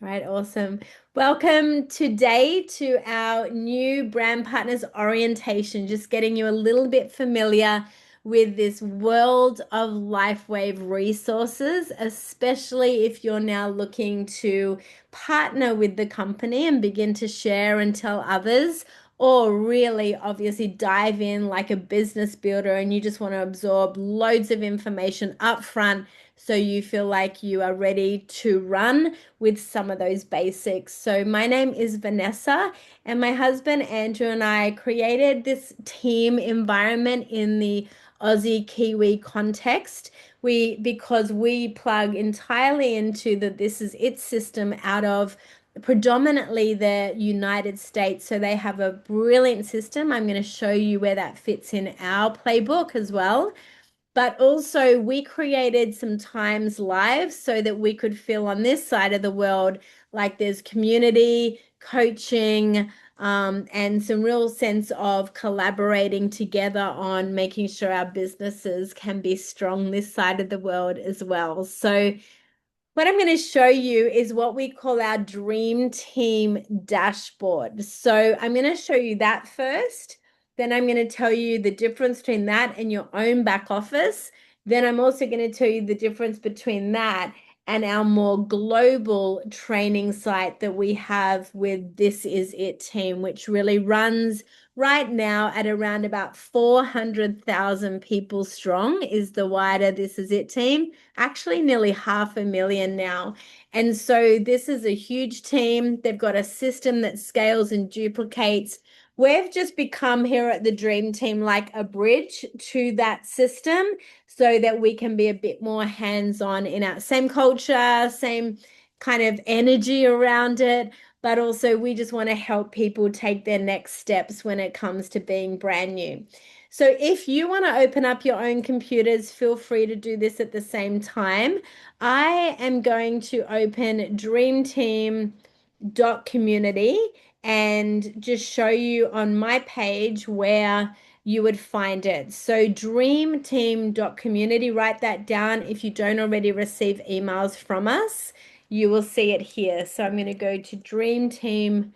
All right, awesome. Welcome today to our new brand partners orientation, just getting you a little bit familiar with this world of LifeWave resources, especially if you're now looking to partner with the company and begin to share and tell others, or really obviously dive in like a business builder and you just want to absorb loads of information up front so you feel like you are ready to run with some of those basics. So, my name is Vanessa, and my husband Andrew and I created this team environment in the Aussie Kiwi context. Because we plug entirely into the This Is It system out of predominantly the United States. So they have a brilliant system. I'm going to show you where that fits in our playbook as well. But also, we created some times live so that we could feel on this side of the world like there's community, coaching, and some real sense of collaborating together on making sure our businesses can be strong this side of the world as well. So, what I'm going to show you is what we call our dream team dashboard. So I'm going to show you that first. Then I'm going to tell you the difference between that and your own back office. Then I'm also going to tell you the difference between that and our more global training site that we have with This Is It team, which really runs right now at around about 400,000 people strong is the wider This Is It team, actually nearly 500,000 now. And so this is a huge team. They've got a system that scales and duplicates. We've just become here at the Dream Team like a bridge to that system so that we can be a bit more hands-on in our same culture, same kind of energy around it, but also we just want to help people take their next steps when it comes to being brand new. So if you want to open up your own computers, feel free to do this at the same time. I am going to open Dream Team Community and just show you on my page where you would find it. So Dream Team Community, write that down if you don't already receive emails from us. You will see it here. So I'm going to go to Dream Team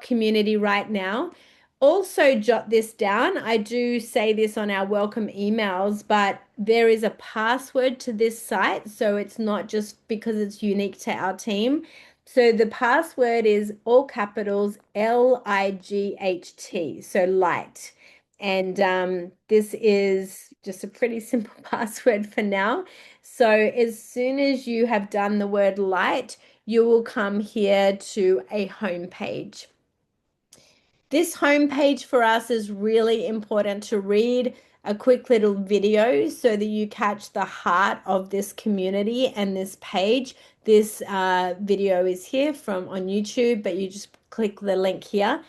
Community right now. Also, jot this down. I do say this on our welcome emails, but there is a password to this site. So it's not just because it's unique to our team. So the password is all capitals LIGHT, so light. And this is just a pretty simple password for now. So as soon as you have done the word light, you will come here to a home page. This homepage for us is really important to read a quick little video so that you catch the heart of this community and this page. This video is here from on YouTube, but you just click the link here.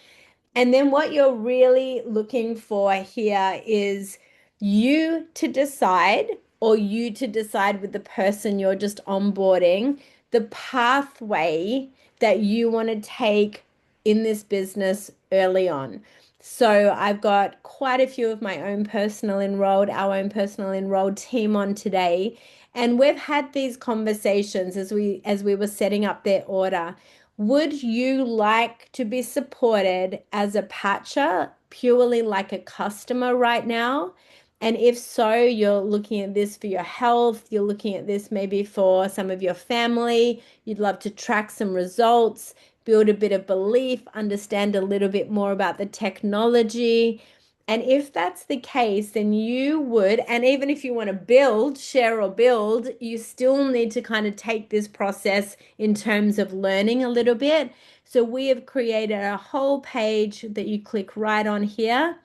And then what you're really looking for here is you to decide, or you to decide with the person you're just onboarding, the pathway that you want to take in this business early on. So I've got quite a few of my own personal enrolled, our own personal enrolled team on today. And we've had these conversations as we were setting up their order. Would you like to be supported as a patcher, purely like a customer right now? And if so, you're looking at this for your health, you're looking at this maybe for some of your family, you'd love to track some results, build a bit of belief, understand a little bit more about the technology. And if that's the case, then you would, and even if you want to build, share or build, you still need to kind of take this process in terms of learning a little bit. So we have created a whole page that you click right on here.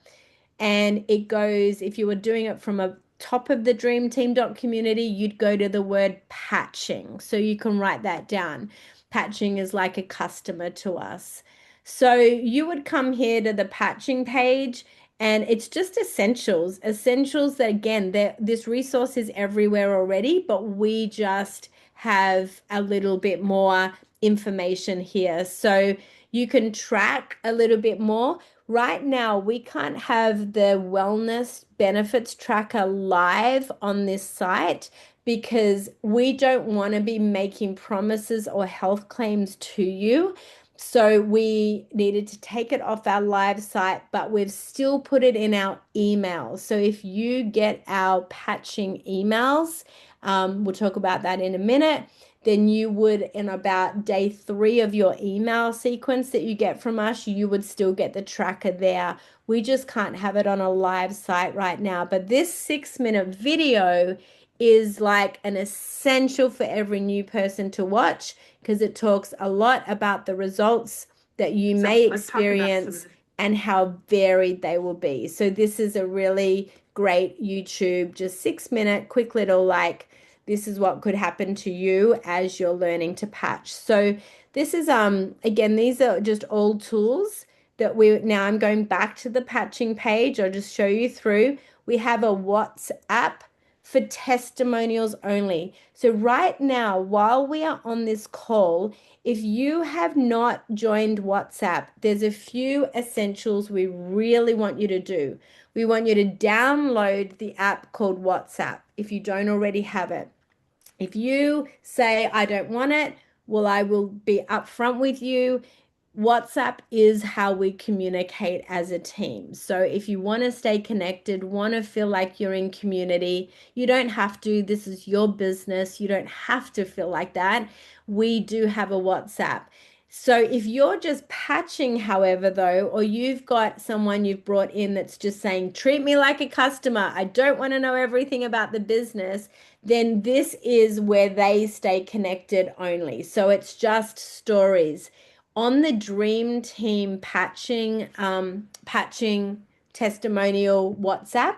And it goes, if you were doing it from a top of the Dream Team community, you'd go to the word patching. So you can write that down. Patching is like a customer to us. So you would come here to the patching page and it's just essentials. Essentials that, again, this resource is everywhere already, but we just have a little bit more information here. So you can track a little bit more. Right now, we can't have the wellness benefits tracker live on this site because we don't want to be making promises or health claims to you. So we needed to take it off our live site, but we've still put it in our emails. So if you get our patching emails, we'll talk about that in a minute, then you would, in about day 3 of your email sequence that you get from us, you would still get the tracker there. We just can't have it on a live site right now. But this 6-minute video is like an essential for every new person to watch because it talks a lot about the results that you may experience and how varied they will be. So this is a really great YouTube, just 6-minute, quick little like, this is what could happen to you as you're learning to patch. So this is again, these are just all tools that we now I'm going back to the patching page. I'll just show you through. We have a WhatsApp for testimonials only. So right now, while we are on this call, if you have not joined WhatsApp, there's a few essentials we really want you to do. We want you to download the app called WhatsApp if you don't already have it. If you say, I don't want it, well, I will be upfront with you. WhatsApp is how we communicate as a team. So if you want to stay connected, want to feel like you're in community, you don't have to. This is your business. You don't have to feel like that. We do have a WhatsApp. So if you're just patching, however, though, or you've got someone you've brought in that's just saying, treat me like a customer, I don't want to know everything about the business, then this is where they stay connected only. So it's just stories. On the Dream Team patching testimonial WhatsApp,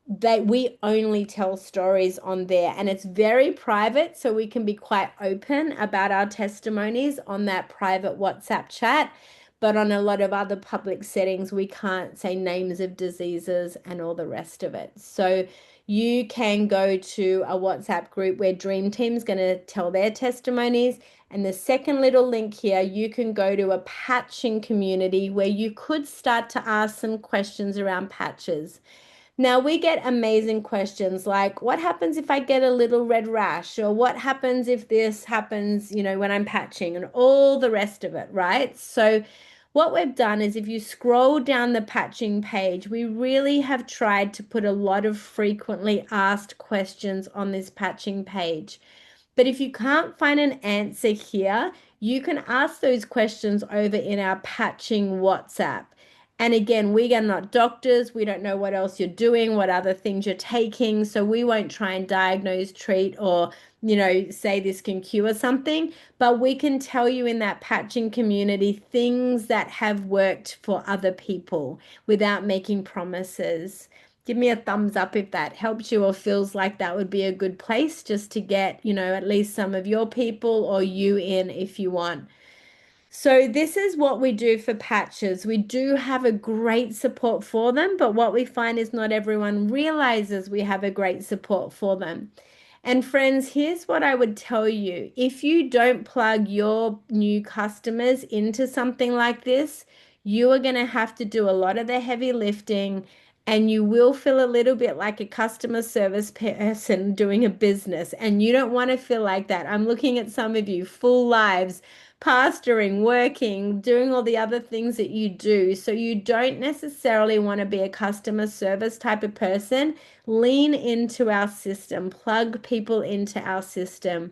we only tell stories on there, and it's very private, so we can be quite open about our testimonies on that private WhatsApp chat. But on a lot of other public settings, we can't say names of diseases and all the rest of it. So you can go to a WhatsApp group where Dream Team's going to tell their testimonies. And the second little link here, you can go to a patching community where you could start to ask some questions around patches. Now we get amazing questions like, what happens if I get a little red rash? Or what happens if this happens, when I'm patching, and all the rest of it, right? So what we've done is if you scroll down the patching page, we really have tried to put a lot of frequently asked questions on this patching page. But if you can't find an answer here, you can ask those questions over in our patching WhatsApp. And again, we are not doctors. We don't know what else you're doing, what other things you're taking. So we won't try and diagnose, treat, or, say this can cure something. But we can tell you in that patching community things that have worked for other people without making promises. Give me a thumbs up if that helps you or feels like that would be a good place just to get, at least some of your people or you in if you want. So this is what we do for patches. We do have a great support for them, but what we find is not everyone realizes we have a great support for them. And friends, here's what I would tell you. If you don't plug your new customers into something like this, you are going to have to do a lot of the heavy lifting, and you will feel a little bit like a customer service person doing a business. And you don't want to feel like that. I'm looking at some of you, full lives, pastoring, working, doing all the other things that you do. So you don't necessarily want to be a customer service type of person. Lean into our system, plug people into our system.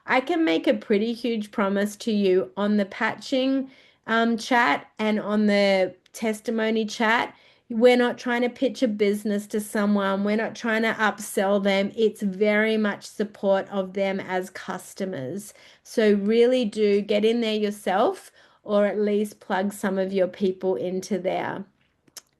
I can make a pretty huge promise to you on the patching chat and on the testimony chat. We're not trying to pitch a business to someone. We're not trying to upsell them. It's very much support of them as customers. So really do get in there yourself, or at least plug some of your people into there.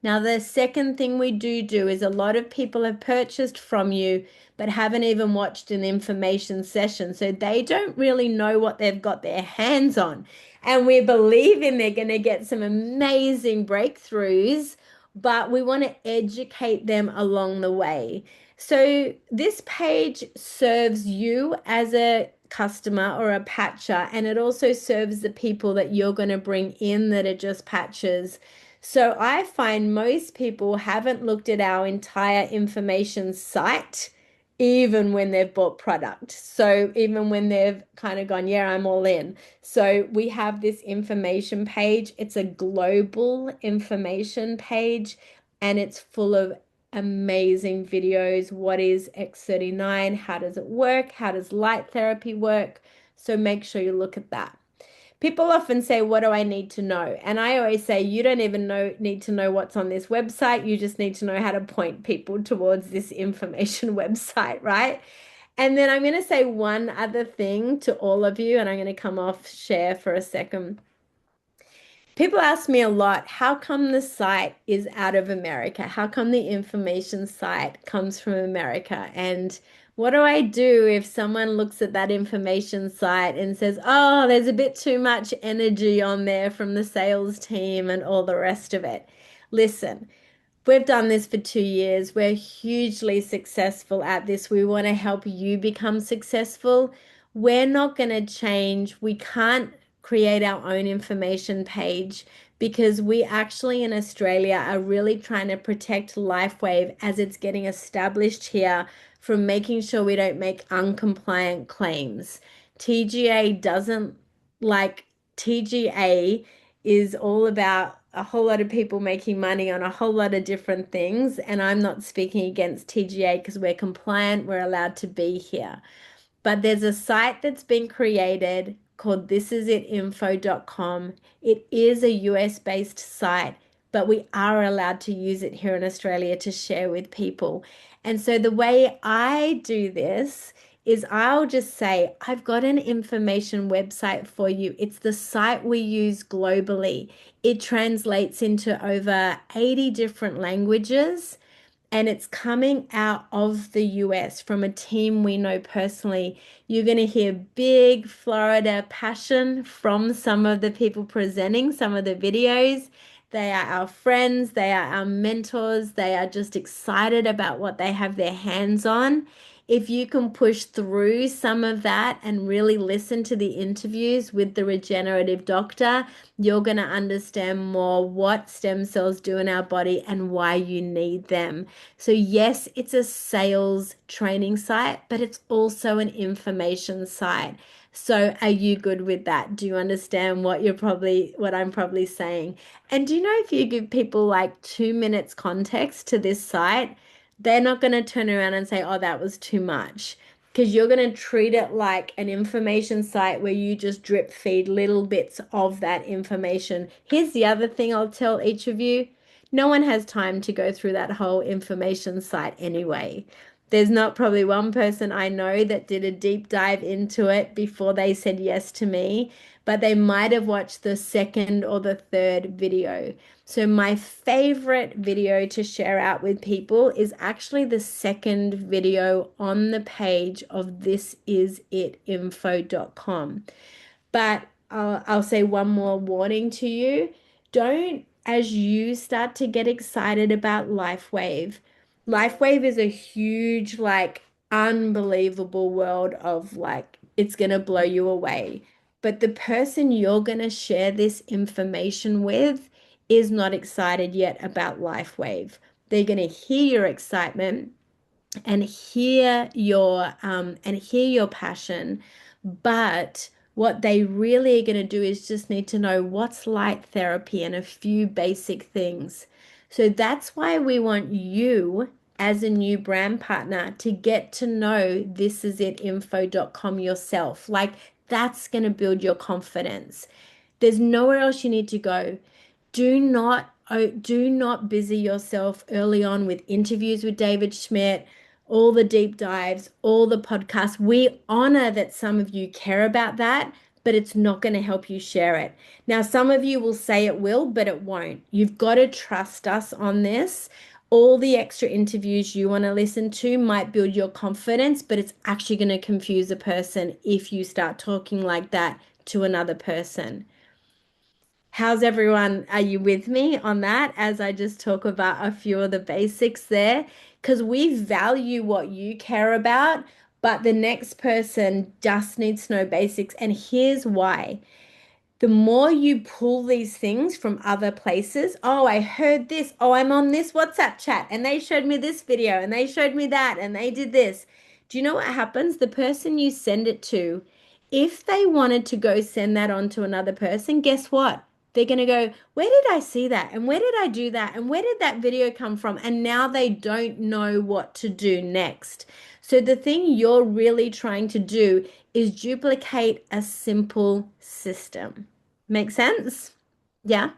Now, the second thing we do is a lot of people have purchased from you but haven't even watched an information session. So they don't really know what they've got their hands on. And we're believing they're going to get some amazing breakthroughs, but we want to educate them along the way. So this page serves you as a customer or a patcher, and it also serves the people that you're going to bring in that are just patches. So I find most people haven't looked at our entire information site even when they've bought product. So even when they've kind of gone, yeah, I'm all in. So we have this information page. It's a global information page and it's full of amazing videos. What is X39? How does it work? How does light therapy work? So make sure you look at that. People often say, what do I need to know? And I always say, you don't even need to know what's on this website. You just need to know how to point people towards this information website, right? And then I'm going to say one other thing to all of you, and I'm going to come off share for a second. People ask me a lot, how come the site is out of America? How come the information site comes from America? And what do I do if someone looks at that information site and says, oh, there's a bit too much energy on there from the sales team and all the rest of it? Listen, we've done this for 2 years. We're hugely successful at this. We want to help you become successful. We're not going to change. We can't create our own information page because we actually in Australia are really trying to protect LifeWave as it's getting established here from making sure we don't make uncompliant claims. TGA doesn't like TGA is all about a whole lot of people making money on a whole lot of different things. And I'm not speaking against TGA because we're compliant, we're allowed to be here. But there's a site that's been created called thisisitinfo.com. It is a US based site, but we are allowed to use it here in Australia to share with people. And so the way I do this is I'll just say, I've got an information website for you. It's the site we use globally. It translates into over 80 different languages and it's coming out of the US from a team we know personally. You're going to hear big Florida passion from some of the people presenting some of the videos. They are our friends, they are our mentors, they are just excited about what they have their hands on. If you can push through some of that and really listen to the interviews with the regenerative doctor, you're going to understand more what stem cells do in our body and why you need them. So, yes, it's a sales training site, but it's also an information site. So, are you good with that? Do you understand what I'm probably saying? And do you know if you give people like 2 minutes context to this site, they're not going to turn around and say, oh, that was too much. Because you're going to treat it like an information site where you just drip feed little bits of that information. Here's the other thing I'll tell each of you. No one has time to go through that whole information site anyway. There's not probably one person I know that did a deep dive into it before they said yes to me, but they might have watched the second or the third video. So my favorite video to share out with people is actually the second video on the page of thisisitinfo.com. But I'll say one more warning to you. Don't, as you start to get excited about LifeWave, LifeWave is a huge, like, unbelievable world of like, it's going to blow you away. But the person you're going to share this information with is not excited yet about LifeWave. They're going to hear your excitement and hear your passion, but what they really are going to do is just need to know what's light therapy and a few basic things. So that's why we want you as a new brand partner to get to know thisisitinfo.com yourself. Like that's going to build your confidence. There's nowhere else you need to go. Do not busy yourself early on with interviews with David Schmidt, all the deep dives, all the podcasts. We honor that some of you care about that, but it's not going to help you share it. Now, some of you will say it will, but it won't. You've got to trust us on this. All the extra interviews you want to listen to might build your confidence, but it's actually going to confuse a person if you start talking like that to another person. How's everyone? Are you with me on that as I just talk about a few of the basics there? Because we value what you care about, but the next person just needs to know basics. And here's why. The more you pull these things from other places, oh, I heard this. Oh, I'm on this WhatsApp chat and they showed me this video and they showed me that and they did this. Do you know what happens? The person you send it to, if they wanted to go send that on to another person, guess what? They're going to go, where did I see that? And where did I do that? And where did that video come from? And now they don't know what to do next. So the thing you're really trying to do is duplicate a simple system. Make sense? Yeah.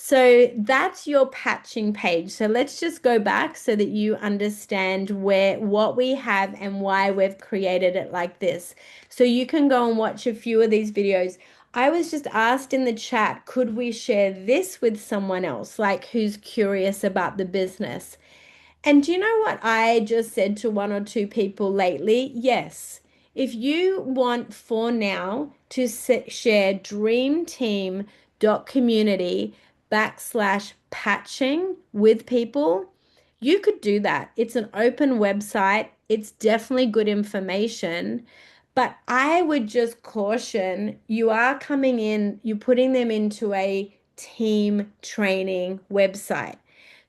So that's your patching page. So let's just go back so that you understand where what we have and why we've created it like this. So you can go and watch a few of these videos. I was just asked in the chat, could we share this with someone else, like who's curious about the business? And do you know what I just said to one or two people lately? Yes. If you want for now to share dreamteam.community backslash patching with people, you could do that. It's an open website. It's definitely good information. But I would just caution you are coming in, you're putting them into a team training website.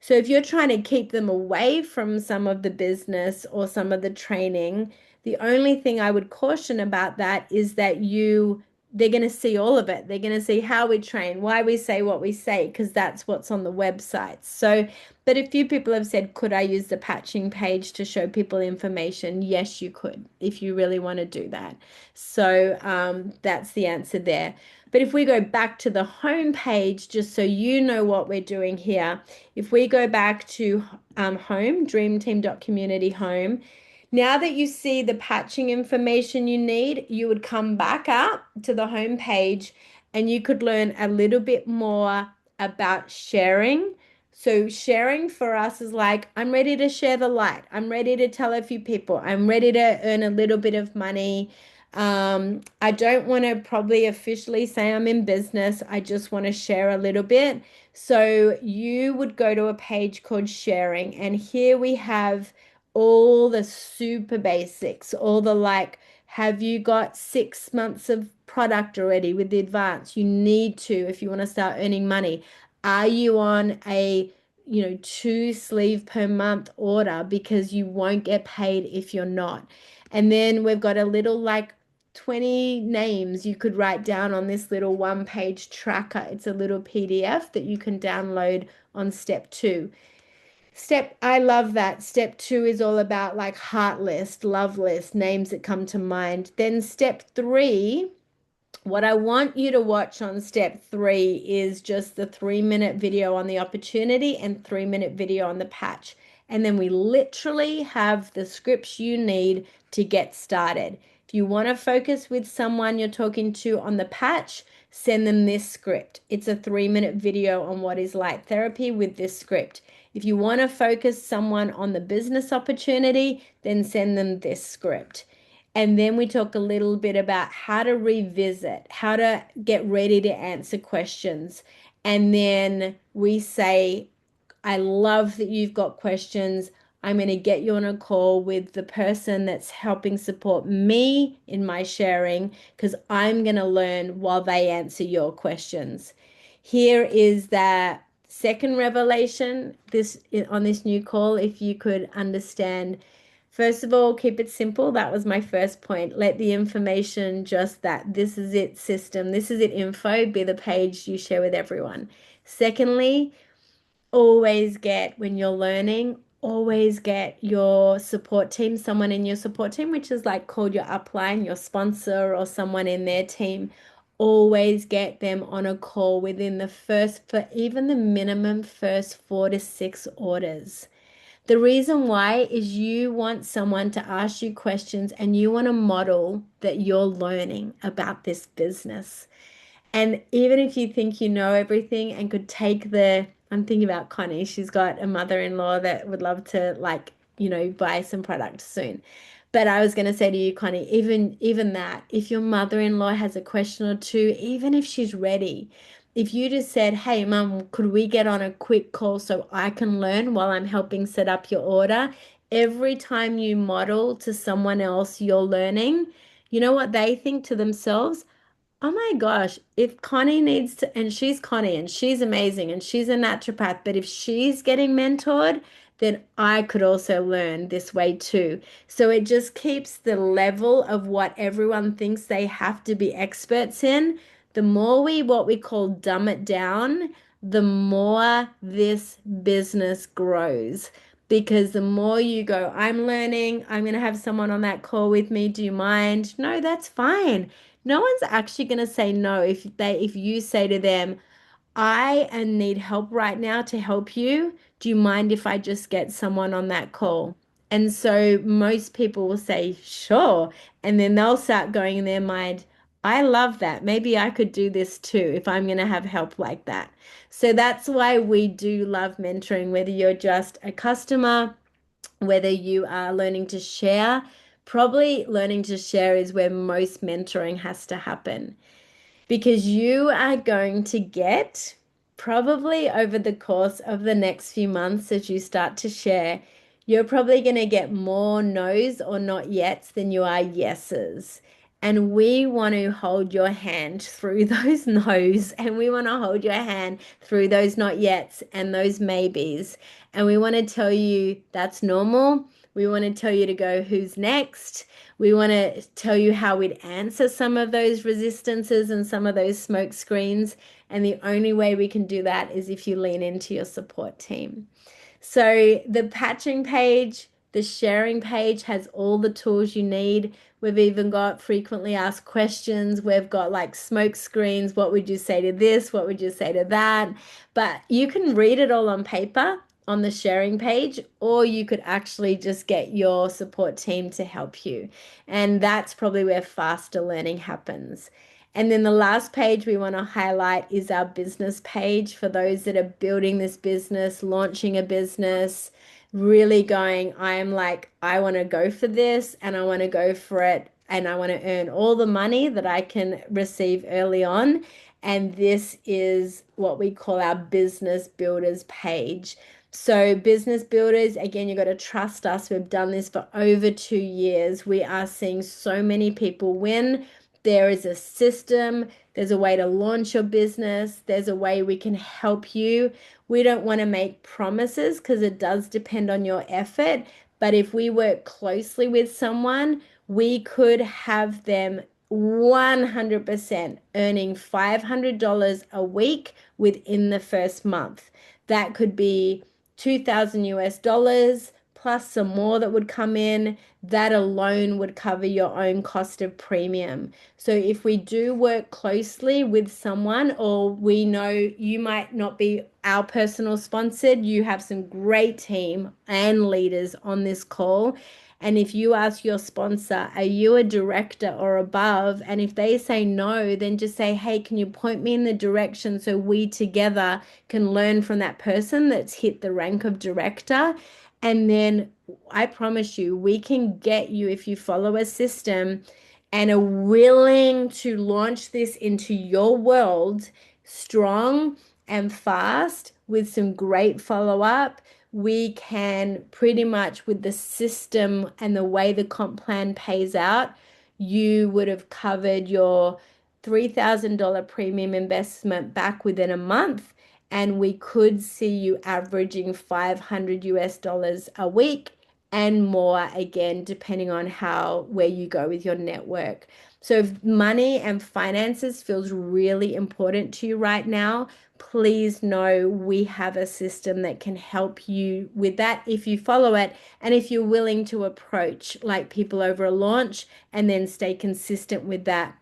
So if you're trying to keep them away from some of the business or some of the training, the only thing I would caution about that is that they're going to see all of it. They're going to see how we train, why we say what we say, because that's what's on the website. So, but a few people have said, could I use the patching page to show people information? Yes, you could, if you really want to do that. So that's the answer there. But if we go back to the home page, just so you know what we're doing here, if we go back to home, dreamteam.community home, now that you see the patching information you need, you would come back up to the home page and you could learn a little bit more about sharing. So sharing for us is like, I'm ready to share the light. I'm ready to tell a few people. I'm ready to earn a little bit of money. I don't want to probably officially say I'm in business. I just want to share a little bit. So you would go to a page called sharing, and here we have all the super basics, all the like, have you got 6 months of product already with the advance? You need to if you want to start earning money. Are you on a two sleeve per month order because you won't get paid if you're not? And then we've got a little like 20 names you could write down on this little one page tracker. It's a little PDF that you can download on step 2. I love that. Step 2 is all about like heart list, love list, names that come to mind. Then step 3, what I want you to watch on step 3 is just the 3-minute video on the opportunity and 3-minute video on the patch. And then we literally have the scripts you need to get started. If you want to focus with someone you're talking to on the patch, send them this script. It's a 3-minute video on what is light therapy with this script. If you want to focus someone on the business opportunity, then send them this script. And then we talk a little bit about how to revisit, how to get ready to answer questions. And then we say, I love that you've got questions. I'm going to get you on a call with the person that's helping support me in my sharing because I'm going to learn while they answer your questions. Here is that second revelation this on this new call. If you could understand, first of all, keep it simple. That was my first point. Let the information just that this is it system, this is it info be the page you share with everyone. Secondly, always get, when you're learning, always get your support team, someone in your support team, which is like called your upline, your sponsor, or someone in their team. Always get them on a call within the first, for even the minimum first 4 to 6 orders. The reason why is you want someone to ask you questions and you want to model that you're learning about this business. And even if you think you know everything and could take I'm thinking about Connie. She's got a mother-in-law that would love to buy some product soon. But I was going to say to you, Connie, even that, if your mother-in-law has a question or two, even if she's ready, if you just said, "Hey, Mum, could we get on a quick call so I can learn while I'm helping set up your order?" Every time you model to someone else you're learning, you know what they think to themselves? Oh my gosh, if Connie needs to, and she's Connie and she's amazing and she's a naturopath, but if she's getting mentored, then I could also learn this way too. So it just keeps the level of what everyone thinks they have to be experts in. The more we what we call dumb it down, the more this business grows. Because the more you go, I'm learning, I'm going to have someone on that call with me. Do you mind? No, that's fine. No one's actually going to say no if you say to them, I need help right now to help you. Do you mind if I just get someone on that call? And so most people will say, sure. And then they'll start going in their mind, I love that. Maybe I could do this too if I'm going to have help like that. So that's why we do love mentoring, whether you're just a customer, whether you are learning to share. Probably learning to share is where most mentoring has to happen because you are going to get probably over the course of the next few months as you start to share, you're probably going to get more no's or not yets than you are yeses. And we want to hold your hand through those no's and we want to hold your hand through those not yets and those maybes. And we want to tell you that's normal. We want to tell you to go, who's next? We want to tell you how we'd answer some of those resistances and some of those smoke screens. And the only way we can do that is if you lean into your support team. So the patching page, the sharing page has all the tools you need. We've even got frequently asked questions. We've got like smoke screens. What would you say to this? What would you say to that? But you can read it all on paper on the sharing page, or you could actually just get your support team to help you. And that's probably where faster learning happens. And then the last page we want to highlight is our business page for those that are building this business, launching a business, really going, I'm like, I want to go for this and I want to go for it and I want to earn all the money that I can receive early on. And this is what we call our business builders page. So, business builders, again, you got to trust us. We've done this for over 2 years. We are seeing so many people win. There is a system, there's a way to launch your business, there's a way we can help you. We don't want to make promises because it does depend on your effort. But if we work closely with someone, we could have them 100% earning $500 a week within the first month. That could be 2,000 US dollars plus some more that would come in. That alone would cover your own cost of premium. So if we do work closely with someone, or we know you might not be our personal sponsored, you have some great team and leaders on this call. And if you ask your sponsor, are you a director or above? And if they say no, then just say, hey, can you point me in the direction so we together can learn from that person that's hit the rank of director? And then I promise you, we can get you, if you follow a system and are willing to launch this into your world strong and fast with some great follow up, we can pretty much, with the system and the way the comp plan pays out, you would have covered your $3,000 premium investment back within a month. And we could see you averaging 500 US dollars a week and more, again, depending on how where you go with your network. So if money and finances feels really important to you right now, please know we have a system that can help you with that if you follow it and if you're willing to approach like people over a launch and then stay consistent with that.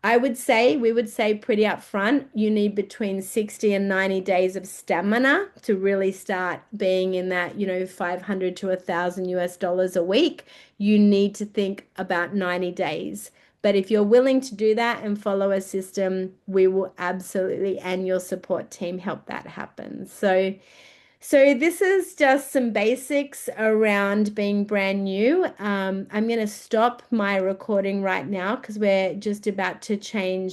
We would say pretty upfront, you need between 60 and 90 days of stamina to really start being in that, 500 to 1,000 US dollars a week. You need to think about 90 days. But if you're willing to do that and follow a system, we will absolutely, and your support team, help that happen. So this is just some basics around being brand new. I'm going to stop my recording right now because we're just about to change